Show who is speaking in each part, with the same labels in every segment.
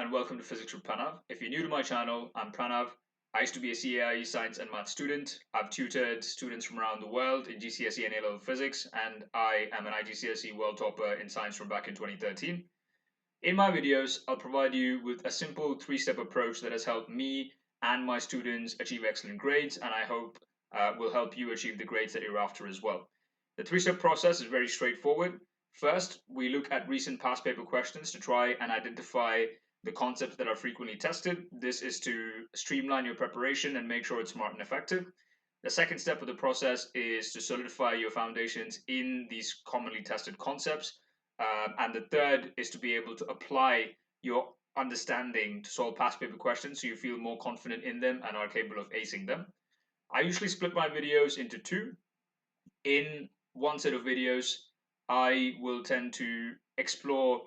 Speaker 1: and welcome to Physics with Pranav. If you're new to my channel, I'm Pranav. I used to be a CAIE Science and Math student. I've tutored students from around the world in GCSE and A-level physics, and I am an IGCSE world topper in science from back in 2013. In my videos, I'll provide you with a simple three-step approach that has helped me and my students achieve excellent grades, and I hope will help you achieve the grades that you're after as well. The three-step process is very straightforward. First, we look at recent past paper questions to try and identify the concepts that are frequently tested. This is to streamline your preparation and make sure it's smart and effective. The second step of the process is to solidify your foundations in these commonly tested concepts. And the third is to be able to apply your understanding to solve past paper questions so you feel more confident in them and are capable of acing them. I usually split my videos into two. In one set of videos, I will tend to explore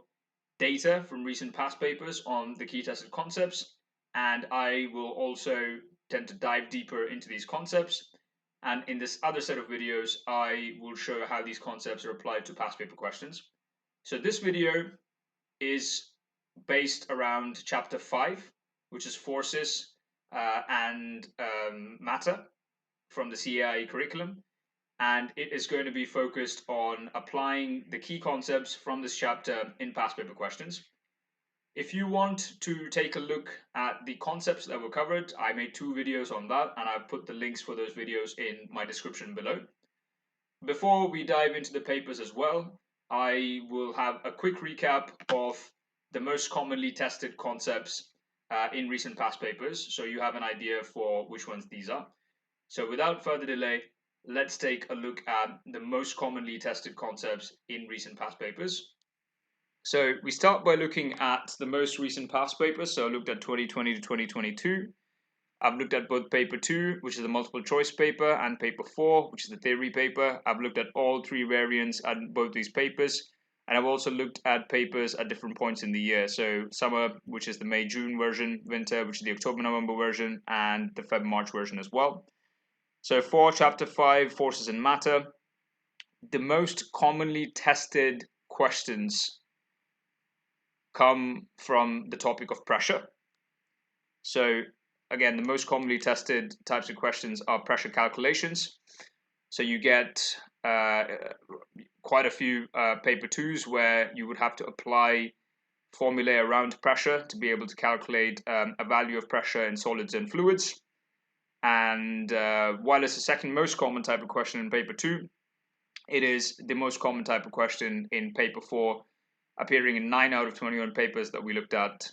Speaker 1: data from recent past papers on the key tested concepts, and I will also tend to dive deeper into these concepts. And in this other set of videos, I will show how these concepts are applied to past paper questions. So this video is based around chapter 5, which is forces and matter from the CAIE curriculum. And it is going to be focused on applying the key concepts from this chapter in past paper questions. If you want to take a look at the concepts that were covered, I made 2 videos on that, and I've put the links for those videos in my description below. Before we dive into the papers as well, I will have a quick recap of the most commonly tested concepts in recent past papers, so you have an idea for which ones these are. So without further delay, let's take a look at the most commonly tested concepts in recent past papers. So we start by looking at the most recent past papers. So I looked at 2020 to 2022. I've looked at both paper 2, which is the multiple choice paper, and paper 4, which is the theory paper. I've looked at all 3 variants at both these papers. And I've also looked at papers at different points in the year. So summer, which is the May-June version, winter, which is the October-November version, and the Feb-March version as well. So for chapter 5, forces and matter, the most commonly tested questions come from the topic of pressure. So again, the most commonly tested types of questions are pressure calculations. So you get quite a few paper 2s where you would have to apply formulae around pressure to be able to calculate a value of pressure in solids and fluids. And while it's the second most common type of question in paper 2, it is the most common type of question in paper 4, appearing in 9 out of 21 papers that we looked at.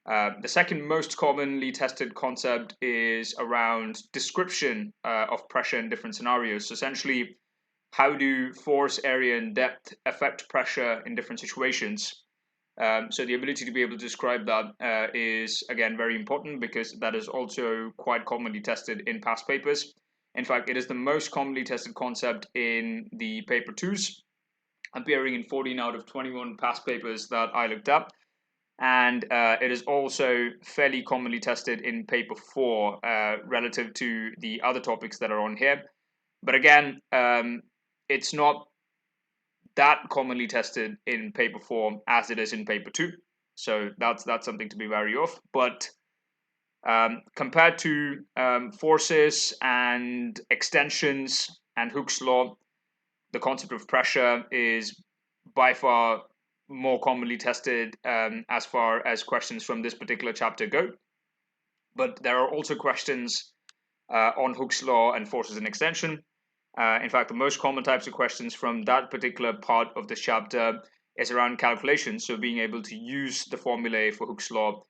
Speaker 1: The second most commonly tested concept is around description of pressure in different scenarios. So essentially, how do force, area, and depth affect pressure in different situations? So the ability to be able to describe that is, again, very important because that is also quite commonly tested in past papers. In fact, it is the most commonly tested concept in the paper 2s, appearing in 14 out of 21 past papers that I looked up. And it is also fairly commonly tested in paper 4 relative to the other topics that are on here. But again, it's not that commonly tested in paper 4 as it is in paper 2. So that's something to be wary of. But compared to forces and extensions and Hooke's law, the concept of pressure is by far more commonly tested as far as questions from this particular chapter go. But there are also questions on Hooke's law and forces and extension. In fact, the most common types of questions from that particular part of this chapter is around calculation. So being able to use the formulae for Hooke's law,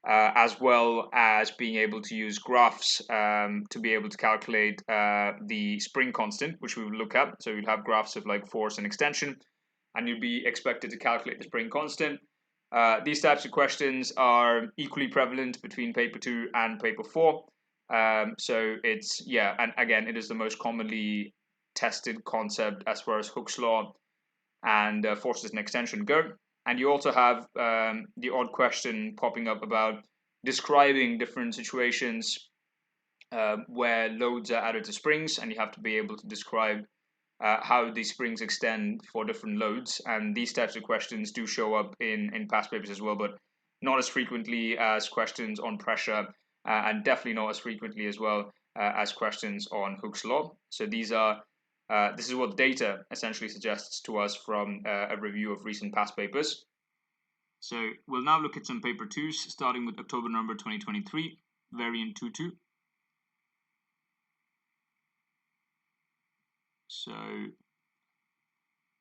Speaker 1: as well as being able to use graphs to be able to calculate the spring constant, which we will look at. So you'll have graphs of like force and extension, and you'll be expected to calculate the spring constant. These types of questions are equally prevalent between paper 2 and paper 4. So it's, yeah, and again, it is the most commonly tested concept as far as Hooke's law and forces and extension go. And you also have the odd question popping up about describing different situations where loads are added to springs, and you have to be able to describe how these springs extend for different loads. And these types of questions do show up in past papers as well. But not as frequently as questions on pressure, and definitely not as frequently as well as questions on Hooke's law. So these are this is what the data essentially suggests to us from a review of recent past papers. So we'll now look at some paper 2s, starting with October number 2023, variant 22. So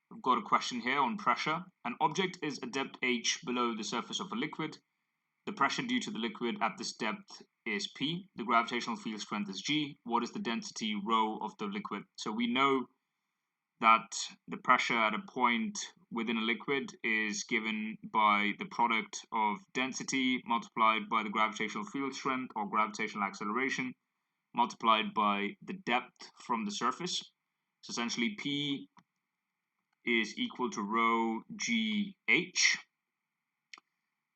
Speaker 1: we've got a question here on pressure. An object is a depth h below the surface of a liquid. The pressure due to the liquid at this depth is P. The gravitational field strength is G. What is the density rho of the liquid? So we know that the pressure at a point within a liquid is given by the product of density multiplied by the gravitational field strength or gravitational acceleration multiplied by the depth from the surface. So essentially P is equal to rho GH.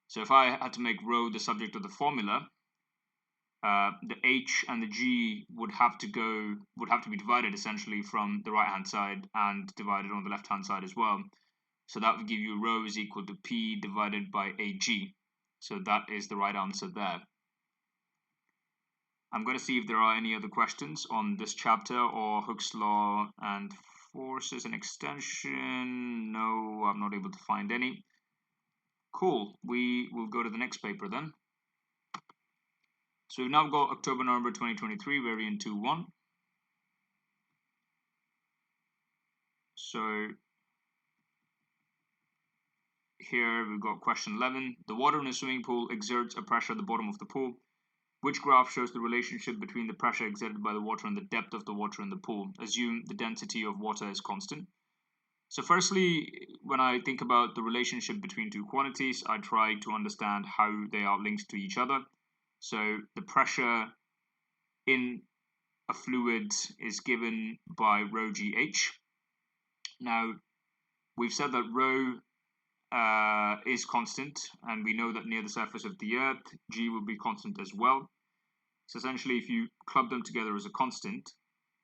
Speaker 1: So if I had to make rho the subject of the formula, the H and the G would have to be divided essentially from the right hand side and divided on the left hand side as well. So that would give you rho is equal to P divided by AG. So that is the right answer there. I'm going to see if there are any other questions on this chapter or Hooke's law and forces and extension. No, I'm not able to find any. Cool, we will go to the next paper then. So we've now got October, November 2023, variant 2.1. So here we've got question 11. The water in a swimming pool exerts a pressure at the bottom of the pool. Which graph shows the relationship between the pressure exerted by the water and the depth of the water in the pool? Assume the density of water is constant. So firstly, when I think about the relationship between two quantities, I try to understand how they are linked to each other. So the pressure in a fluid is given by rho GH. Now, we've said that rho is constant, and we know that near the surface of the Earth, G will be constant as well. So essentially, if you club them together as a constant,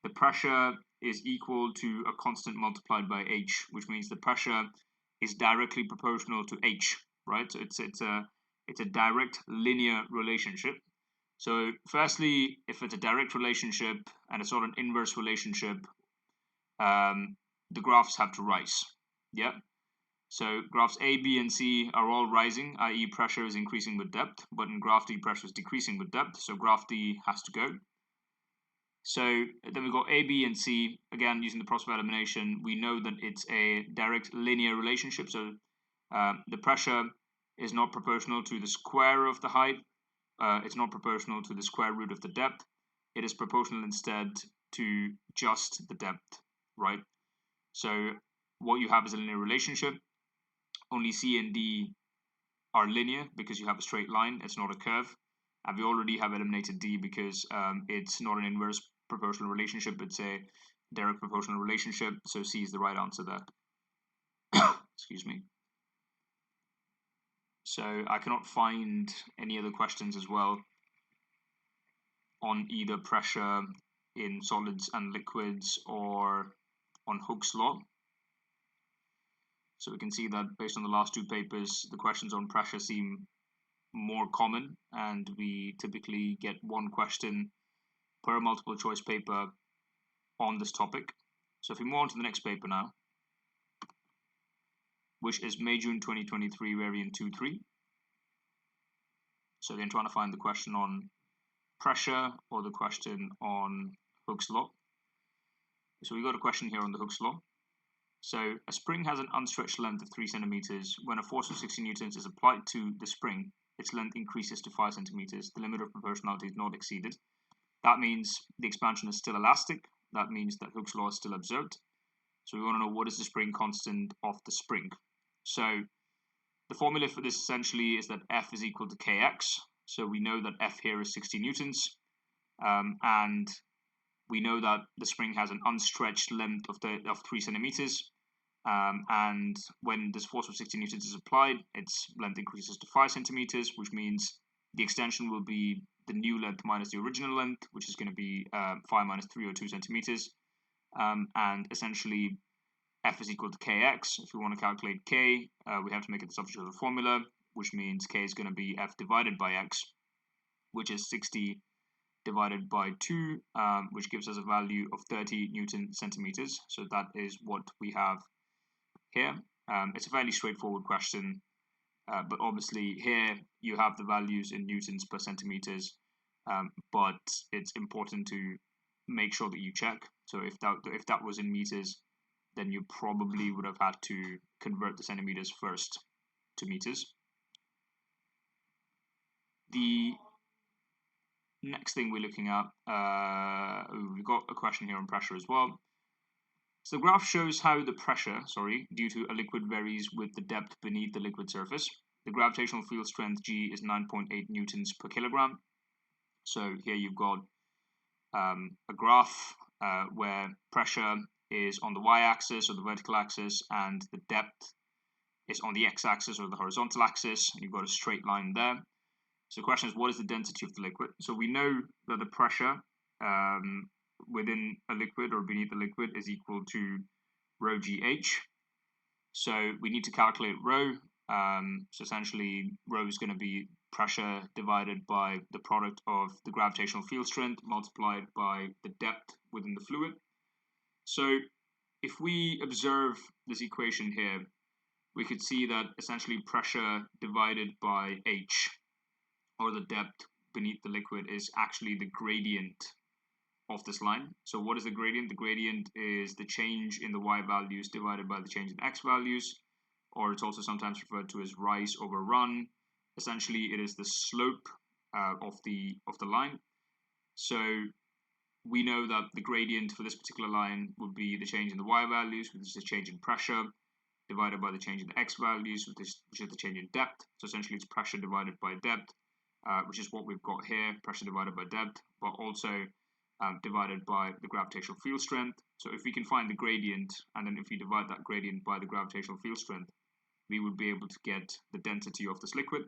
Speaker 1: the pressure is equal to a constant multiplied by H, which means the pressure is directly proportional to H, right? So it's a direct linear relationship. So firstly, if it's a direct relationship and it's not an inverse relationship, the graphs have to rise. Yeah. So graphs A, B, and C are all rising, i.e. pressure is increasing with depth, but in graph D, pressure is decreasing with depth, so graph D has to go. So then we've got A, B, and C. Again, using the process of elimination, we know that it's a direct linear relationship, so the pressure is not proportional to the square of the height, it's not proportional to the square root of the depth, it is proportional instead to just the depth, right? So what you have is a linear relationship. Only C and D are linear because you have a straight line, it's not a curve. And we already have eliminated D because it's not an inverse proportional relationship, it's a direct proportional relationship. So C is the right answer there. Excuse me. So I cannot find any other questions as well on either pressure in solids and liquids or on Hooke's law. So we can see that based on the last two papers, the questions on pressure seem more common, and we typically get one question per multiple choice paper on this topic. So if we move on to the next paper now, which is May-June 2023, variant 2.3. So again, trying to find the question on pressure or the question on Hooke's law. So we got a question here on the Hooke's law. So a spring has an unstretched length of 3 centimeters. When a force of 60 newtons is applied to the spring, its length increases to 5 centimeters. The limit of proportionality is not exceeded. That means the expansion is still elastic. That means that Hooke's law is still observed. So we want to know what is the spring constant of the spring. So the formula for this essentially is that F is equal to Kx. So we know that F here is 60 newtons. And we know that the spring has an unstretched length of 3 centimeters. And when this force of 60 newtons is applied, its length increases to 5 centimeters, which means the extension will be the new length minus the original length, which is going to be 5 minus 3, or 2 centimeters. And essentially, F is equal to Kx. If we want to calculate K, we have to make it the subject of the formula, which means K is going to be F divided by X, which is 60 divided by 2, which gives us a value of 30 Newton centimeters. So that is what we have here. It's a fairly straightforward question, but obviously here you have the values in newtons per centimeters, but it's important to make sure that you check. So if that was in meters, then you probably would have had to convert the centimeters first to meters. The next thing we're looking at, we've got a question here on pressure as well. So the graph shows how the pressure, due to a liquid varies with the depth beneath the liquid surface. The gravitational field strength G is 9.8 newtons per kilogram. So here you've got a graph where pressure is on the y-axis or the vertical axis, and the depth is on the x-axis or the horizontal axis, and you've got a straight line there. So the question is, what is the density of the liquid? So we know that the pressure within a liquid or beneath the liquid is equal to rho GH. So we need to calculate rho. So essentially, rho is going to be pressure divided by the product of the gravitational field strength multiplied by the depth within the fluid. So if we observe this equation here, we could see that essentially pressure divided by H, or the depth beneath the liquid, is actually the gradient of this line. So what is the gradient? The gradient is the change in the y values divided by the change in x values, or it's also sometimes referred to as rise over run. Essentially, it is the slope of the line. So we know that the gradient for this particular line would be the change in the y values, which is the change in pressure, divided by the change in the x values, which is the change in depth. So essentially, it's pressure divided by depth, which is what we've got here, pressure divided by depth, but also divided by the gravitational field strength. So if we can find the gradient, and then if we divide that gradient by the gravitational field strength, we would be able to get the density of this liquid.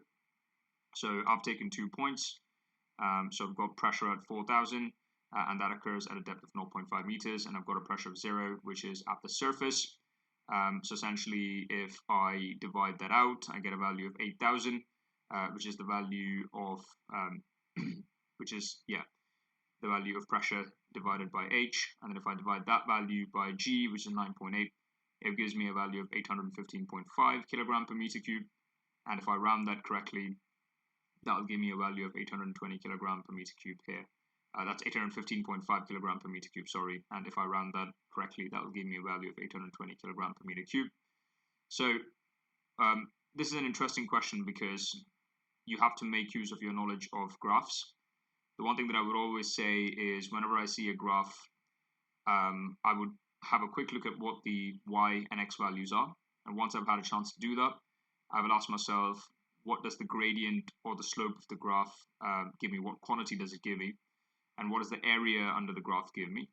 Speaker 1: So I've taken 2 points. So I've got pressure at 4,000, and that occurs at a depth of 0.5 meters, and I've got a pressure of 0, which is at the surface. So essentially, if I divide that out, I get a value of 8,000, which is the value of, the value of pressure divided by H. And then if I divide that value by G, which is 9.8, it gives me a value of 815.5 kilogram per meter cube. And if I round that correctly, that will give me a value of 820 kilogram per meter cube here. That's 815.5 kilogram per meter cube, sorry. And if I round that correctly, that will give me a value of 820 kilogram per meter cube. So this is an interesting question because you have to make use of your knowledge of graphs. The one thing that I would always say is whenever I see a graph, I would have a quick look at what the y and x values are. And once I've had a chance to do that, I will ask myself, what does the gradient or the slope of the graph give me? What quantity does it give me? And what does the area under the graph give me?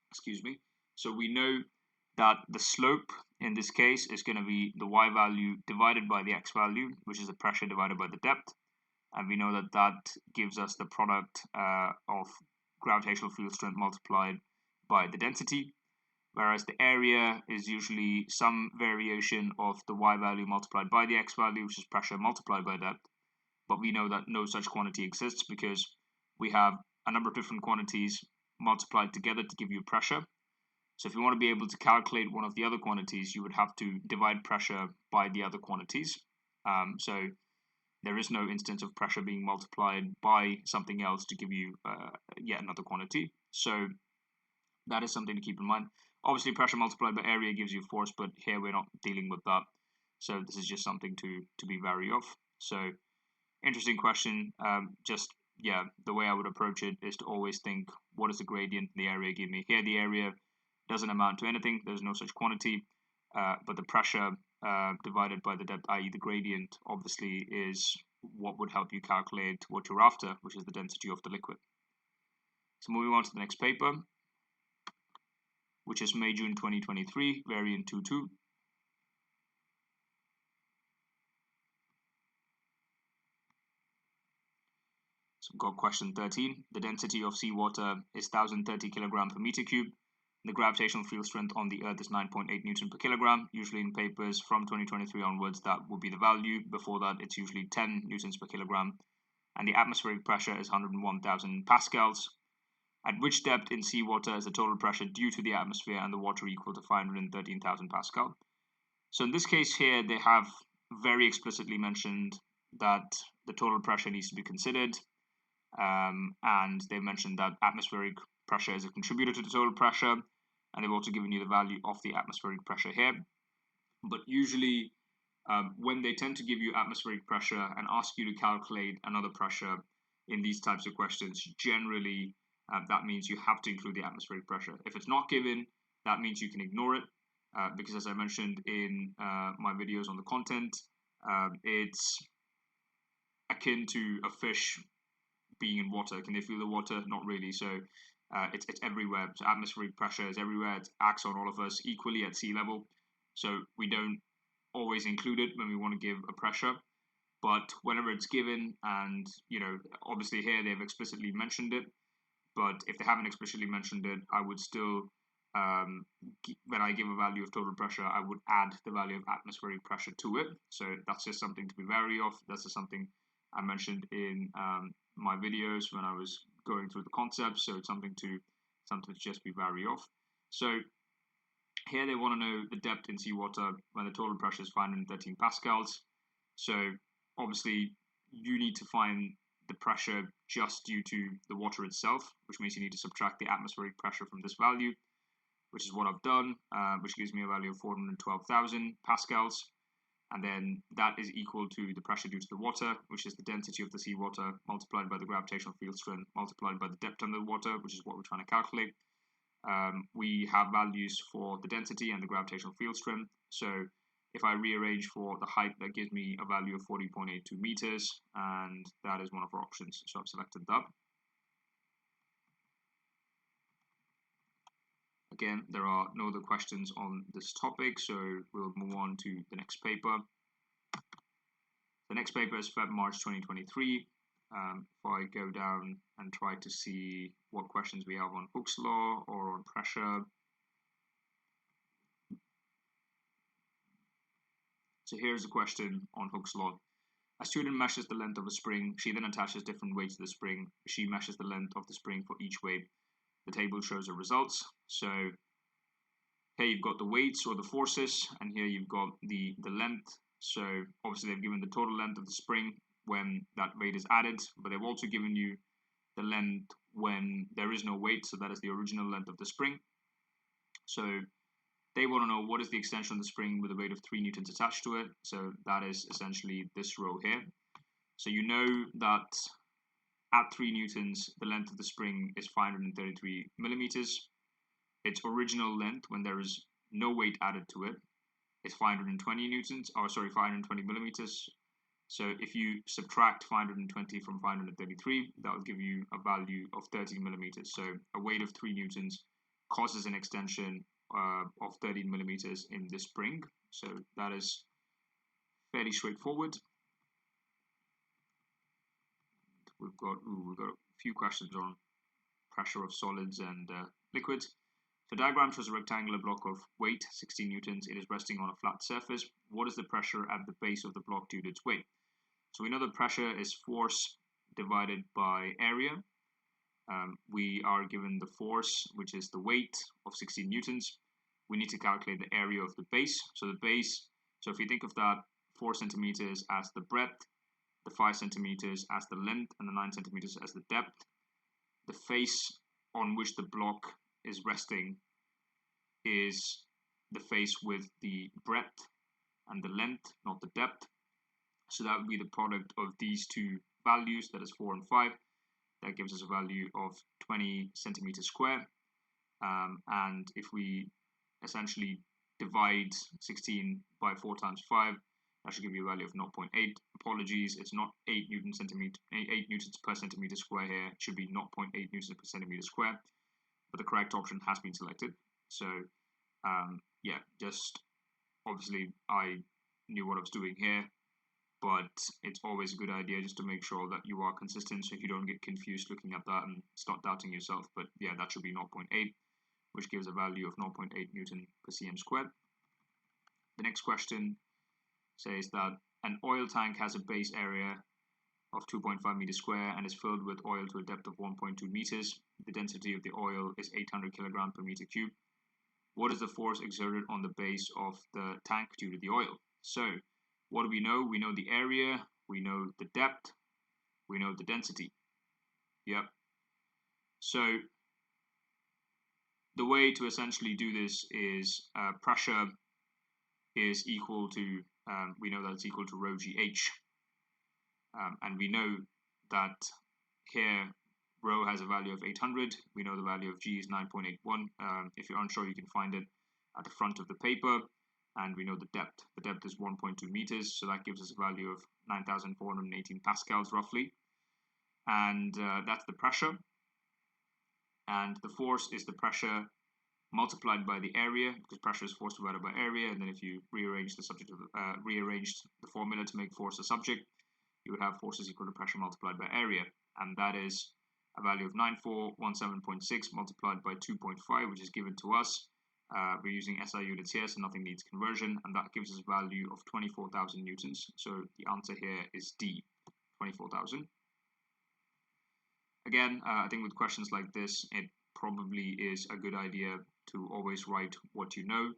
Speaker 1: Excuse me. So we know that the slope in this case is going to be the y value divided by the x value, which is the pressure divided by the depth. And we know that that gives us the product of gravitational field strength multiplied by the density, whereas the area is usually some variation of the y value multiplied by the x value, which is pressure multiplied by depth. But we know that no such quantity exists because we have a number of different quantities multiplied together to give you pressure. So if you want to be able to calculate one of the other quantities, you would have to divide pressure by the other quantities. So there is no instance of pressure being multiplied by something else to give you yet another quantity. So that is something to keep in mind. Obviously, pressure multiplied by area gives you force, but here we're not dealing with that. So this is just something to be wary of. So interesting question. The way I would approach it is to always think, what does the gradient in the area give me? Here the area doesn't amount to anything. There's no such quantity. But the pressure divided by the depth, i.e. the gradient, obviously is what would help you calculate what you're after, which is the density of the liquid. So moving on to the next paper, which is May, June 2023, variant 2.2. So we've got question 13. The density of seawater is 1,030 kilogram per meter cube. The gravitational field strength on the Earth is 9.8 Newton per kilogram. Usually in papers from 2023 onwards, that will be the value. Before that, it's usually 10 newtons per kilogram. And the atmospheric pressure is 101,000 pascals. At which depth in seawater is the total pressure due to the atmosphere and the water equal to 513,000 pascal? So in this case here, they have very explicitly mentioned that the total pressure needs to be considered. And they mentioned that atmospheric pressure is a contributor to the total pressure. And they've also given you the value of the atmospheric pressure here. But usually, when they tend to give you atmospheric pressure and ask you to calculate another pressure in these types of questions, generally, that means you have to include the atmospheric pressure. If it's not given, that means you can ignore it. Because as I mentioned in my videos on the content, it's akin to a fish being in water. Can they feel the water? Not really. So it's everywhere. So atmospheric pressure is everywhere. It acts on all of us equally at sea level. So we don't always include it when we want to give a pressure. But whenever it's given, and obviously here they've explicitly mentioned it. But if they haven't explicitly mentioned it, I would still, when I give a value of total pressure, I would add the value of atmospheric pressure to it. So that's just something to be wary of. That's just something I mentioned in my videos when I was going through the concepts. So it's something to just be wary of. So here they want to know the depth in seawater when the total pressure is 513 pascals. So obviously you need to find the pressure just due to the water itself, which means you need to subtract the atmospheric pressure from this value, which is what I've done, which gives me a value of 412,000 pascals. And then that is equal to the pressure due to the water, which is the density of the seawater multiplied by the gravitational field strength multiplied by the depth under the water, which is what we're trying to calculate. We have values for the density and the gravitational field strength. So if I rearrange for the height, that gives me a value of 40.82 meters, and that is one of our options. So I've selected that. Again, there are no other questions on this topic, so we'll move on to the next paper. The next paper is March 2023. If I go down and try to see what questions we have on Hooke's law or on pressure. So here's a question on Hooke's law. A student measures the length of a spring. She then attaches different weights to the spring. She measures the length of the spring for each weight. The table shows the results. So here you've got the weights or the forces, and here you've got the length. So obviously they've given the total length of the spring when that weight is added, but they've also given you the length when there is no weight, so that is the original length of the spring. So they want to know what is the extension of the spring with a weight of 3 newtons attached to it. So that is essentially this row here. So you know that at 3 newtons, the length of the spring is 533 millimeters. Its original length, when there is no weight added to it, is 520 newtons, or sorry, 520 millimeters. So if you subtract 520 from 533, that will give you a value of 13 millimeters. So a weight of 3 newtons causes an extension of 13 millimeters in this spring. So that is fairly straightforward. We've got a few questions on pressure of solids and liquids. The diagram shows a rectangular block of weight, 16 newtons. It is resting on a flat surface. What is the pressure at the base of the block due to its weight? So we know the pressure is force divided by area. We are given the force, which is the weight of 16 newtons. We need to calculate the area of the base. So the base, so if you think of that 4 centimeters as the breadth, the 5 centimeters as the length, and the 9 centimeters as the depth, the face on which the block is resting is the face with the breadth and the length, not the depth. So that would be the product of these two values, that is 4 and 5. That gives us a value of 20 centimeters square. And if we essentially divide 16 by 4 times 5, that should give you a value of 0.8. Apologies, it's not 8 newtons per centimeter square here. It should be 0.8 newtons per centimeter square. But the correct option has been selected. So yeah, just obviously I knew what I was doing here, but it's always a good idea just to make sure that you are consistent, so you don't get confused looking at that and start doubting yourself. But yeah, that should be 0.8, which gives a value of 0.8 Newton per cm squared. The next question says that an oil tank has a base area of 2.5 meters square and is filled with oil to a depth of 1.2 meters. The density of the oil is 800 kilogram per meter cube. What is the force exerted on the base of the tank due to the oil? So what do we know? We know the area, we know the depth, we know the density. Yep. So the way to essentially do this is pressure is equal to, we know that it's equal to rho GH. And we know that here rho has a value of 800. We know the value of G is 9.81. If you're unsure, you can find it at the front of the paper. And we know the depth. The depth is 1.2 meters. So that gives us a value of 9,418 pascals roughly. And that's the pressure. And the force is the pressure multiplied by the area, because pressure is force divided by area. And then if you rearrange the subject of rearranged the formula to make force a subject, you would have force is equal to pressure multiplied by area, and that is a value of 9417.6 multiplied by 2.5, which is given to us. We're using SI units here, so nothing needs conversion, and that gives us a value of 24,000 newtons. So the answer here is D, 24,000. Again, I think with questions like this, it probably is a good idea to always write what you know,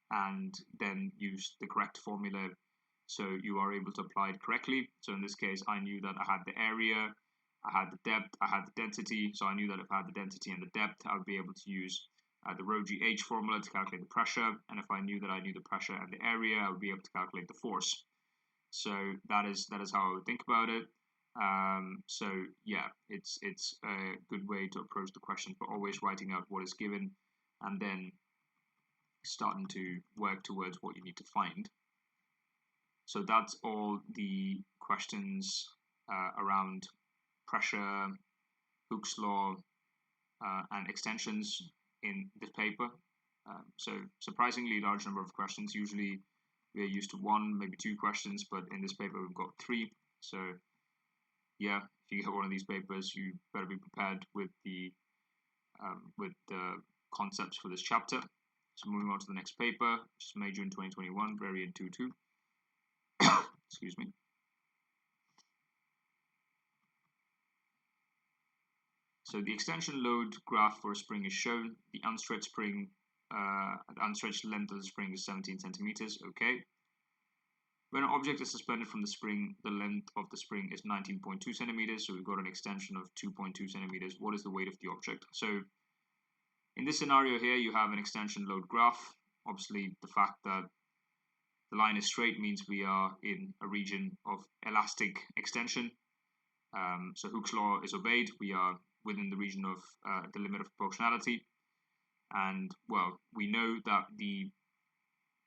Speaker 1: and then use the correct formula so you are able to apply it correctly. So in this case, I knew that I had the area, I had the depth, I had the density. So I knew that if I had the density and the depth, I would be able to use the rho GH formula to calculate the pressure. And if I knew that I knew the pressure and the area, I would be able to calculate the force. So that is how I would think about it. So yeah, it's a good way to approach the question, but always writing out what is given and then starting to work towards what you need to find. So that's all the questions around pressure, Hooke's law, and extensions in this paper. So surprisingly large number of questions. Usually we are used to one, maybe two questions, but in this paper we've got three. So yeah, if you get one of these papers, you better be prepared with the concepts for this chapter. So moving on to the next paper, which is major in 2021, variant 2.2. Excuse me. So the extension load graph for a spring is shown. The unstretched spring, the unstretched length of the spring is 17 centimeters. Okay. When an object is suspended from the spring, the length of the spring is 19.2 centimeters. So we've got an extension of 2.2 centimeters. What is the weight of the object? So in this scenario here, you have an extension load graph. Obviously, the fact that the line is straight means we are in a region of elastic extension. So Hooke's law is obeyed. We are within the region of the limit of proportionality. And well, we know that the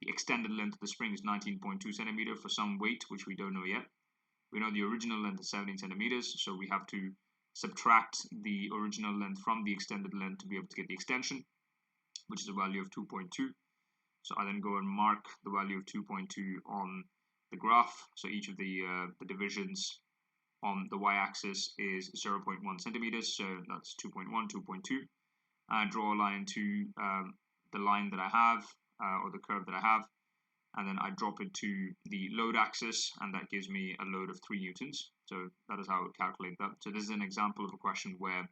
Speaker 1: extended length of the spring is 19.2 centimeters for some weight, which we don't know yet. We know the original length is 17 centimeters. So we have to subtract the original length from the extended length to be able to get the extension, which is a value of 2.2. So I then go and mark the value of 2.2 on the graph. So each of the divisions on the y-axis is 0.1 centimeters. So that's 2.1, 2.2. I draw a line to the line that I have, or the curve that I have, and then I drop it to the load axis, and that gives me a load of 3 newtons. So that is how I would calculate that. So this is an example of a question where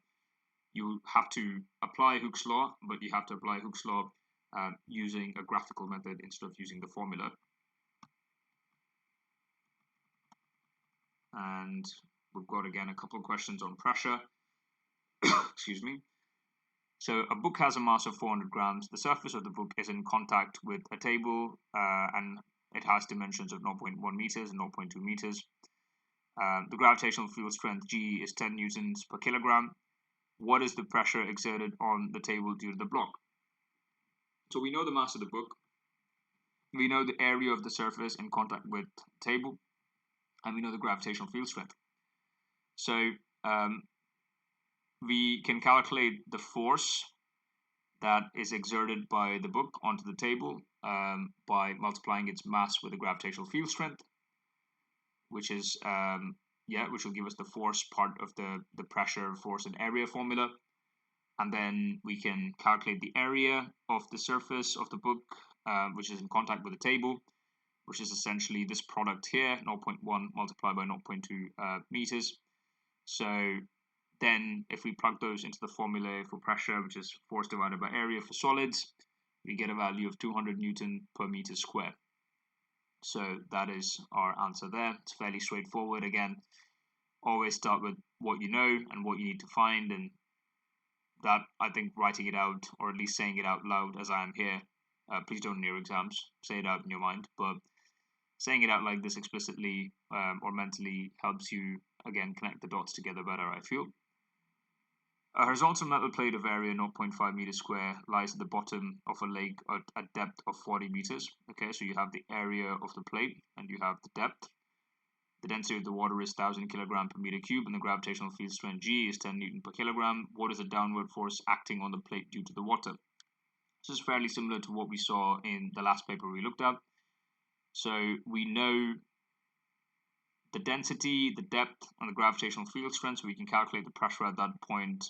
Speaker 1: you have to apply Hooke's law, but you have to apply Hooke's law using a graphical method instead of using the formula. And we've got again a couple of questions on pressure. Excuse me. So a book has a mass of 400 grams. The surface of the book is in contact with a table and it has dimensions of 0.1 meters and 0.2 meters. The gravitational field strength G is 10 newtons per kilogram. What is the pressure exerted on the table due to the block? So we know the mass of the book. We know the area of the surface in contact with the table. And we know the gravitational field strength. So we can calculate the force that is exerted by the book onto the table by multiplying its mass with the gravitational field strength, which is which will give us the force part of the pressure, force, and area formula. and then we can calculate the area of the surface of the book, which is in contact with the table, which is essentially this product here, 0.1 multiplied by 0.2 meters. So then if we plug those into the formula for pressure, which is force divided by area for solids, we get a value of 200 Newton per meter square. So that is our answer there. It's fairly straightforward. Again, always start with what you know and what you need to find, and that, I think, writing it out, or at least saying it out loud as I am here, please don't in your exams, say it out in your mind, but saying it out like this explicitly or mentally helps you, again, connect the dots together better, I feel. A horizontal metal plate of area 0.5 meters square lies at the bottom of a lake at a depth of 40 meters. Okay, so you have the area of the plate and you have the depth. The density of the water is 1000 kilogram per meter cube, and the gravitational field strength G is 10 Newton per kilogram. What is the downward force acting on the plate due to the water? This is fairly similar to what we saw in the last paper we looked at. So we know the density, the depth, and the gravitational field strength, so we can calculate the pressure at that point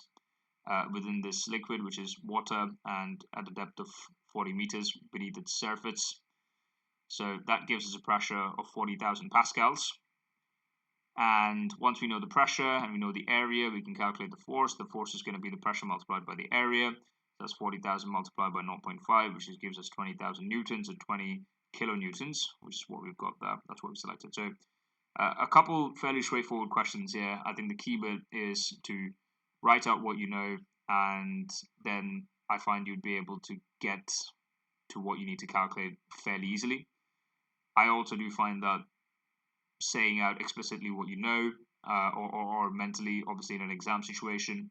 Speaker 1: within this liquid, which is water, and at a depth of 40 meters beneath its surface. So that gives us a pressure of 40,000 pascals. And once we know the pressure and we know the area, we can calculate the force. The force is going to be the pressure multiplied by the area. That's 40,000 multiplied by 0.5, which gives us 20,000 newtons, or 20 kilonewtons, which is what we've got there. That's what we selected. So a couple fairly straightforward questions here. I think the key bit is to write out what you know, and then I find you'd be able to get to what you need to calculate fairly easily. I also do find that saying out explicitly what you know, or mentally, obviously in an exam situation,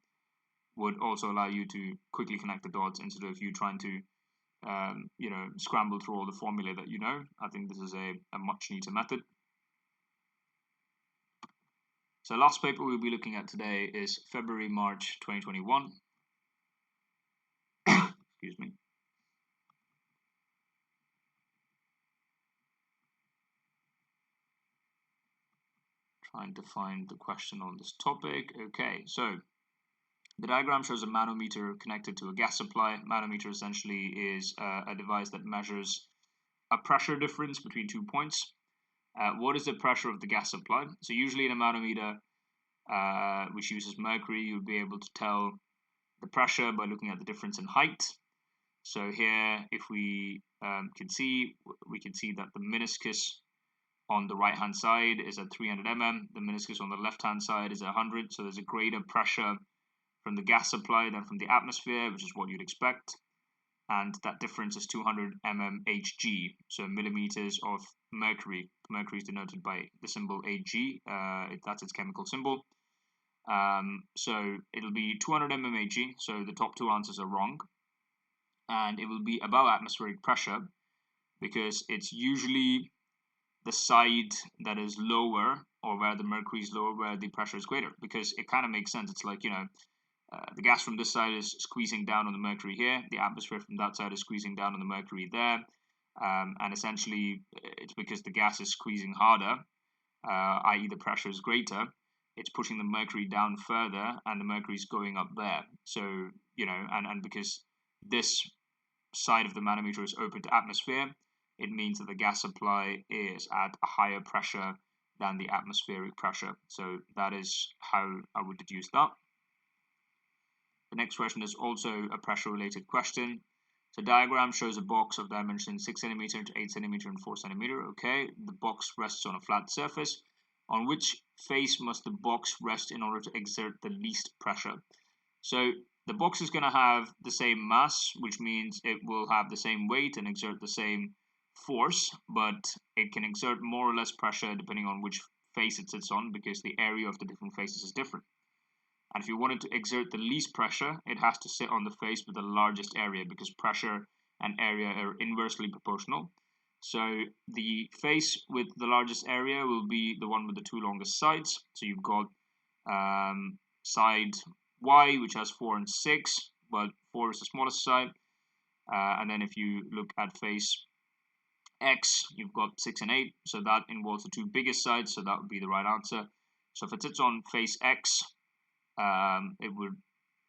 Speaker 1: would also allow you to quickly connect the dots instead of you trying to scramble through all the formulae that you know. I think this is a much neater method. So last paper we'll be looking at today is February-March 2021. Excuse me. Trying to find the question on this topic. Okay, so the diagram shows a manometer connected to a gas supply. Manometer essentially is a device that measures a pressure difference between 2 points. What is the pressure of the gas supply? So usually in a manometer, which uses mercury, you'll be able to tell the pressure by looking at the difference in height. So here, if we can see that the meniscus on the right hand side is at 300 mm, the meniscus on the left hand side is 100, so there's a greater pressure from the gas supply than from the atmosphere, which is what you'd expect, and that difference is 200 mmHg, so millimeters of mercury. Mercury is denoted by the symbol Ag, that's its chemical symbol. So it'll be 200 mmHg, so the top two answers are wrong, and it will be above atmospheric pressure because it's usually the side that is lower, or where the mercury is lower, where the pressure is greater, because it kind of makes sense. It's like, the gas from this side is squeezing down on the mercury here, the atmosphere from that side is squeezing down on the mercury there, and essentially it's because the gas is squeezing harder, i.e. the pressure is greater, it's pushing the mercury down further, and the mercury is going up there. So, and because this side of the manometer is open to atmosphere, it means that the gas supply is at a higher pressure than the atmospheric pressure. So that is how I would deduce that. The next question is also a pressure related question. So diagram shows a box of dimension 6 centimeter to 8 centimeter and 4 centimeter. Okay, the box rests on a flat surface. On which face must the box rest in order to exert the least pressure? So the box is going to have the same mass, which means it will have the same weight and exert the same force, but it can exert more or less pressure depending on which face it sits on, because the area of the different faces is different. And if you wanted to exert the least pressure, it has to sit on the face with the largest area, because pressure and area are inversely proportional. So the face with the largest area will be the one with the two longest sides. So you've got side Y, which has 4 and 6, but 4 is the smallest side. And then if you look at face X, you've got 6 and 8, so that involves the two biggest sides, so that would be the right answer. So if it sits on face X, it would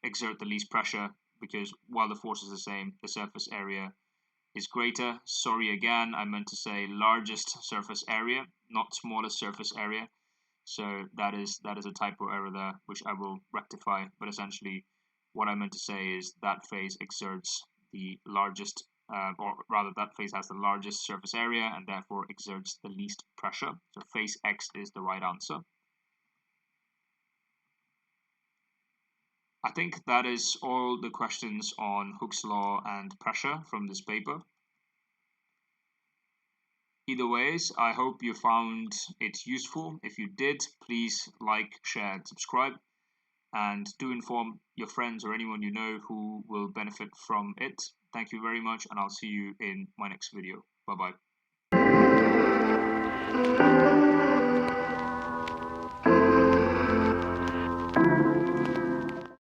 Speaker 1: exert the least pressure, because while the force is the same, the surface area is greater. Sorry again, I meant to say largest surface area, not smallest surface area. So that is a typo error there, which I will rectify. But essentially, what I meant to say is that phase exerts the largest, or rather that phase has the largest surface area and therefore exerts the least pressure. So phase X is the right answer. I think that is all the questions on Hooke's law and pressure from this paper. Either ways, I hope you found it useful. If you did, please like, share, and subscribe. And do inform your friends or anyone you know who will benefit from it. Thank you very much, and I'll see you in my next video. Bye-bye.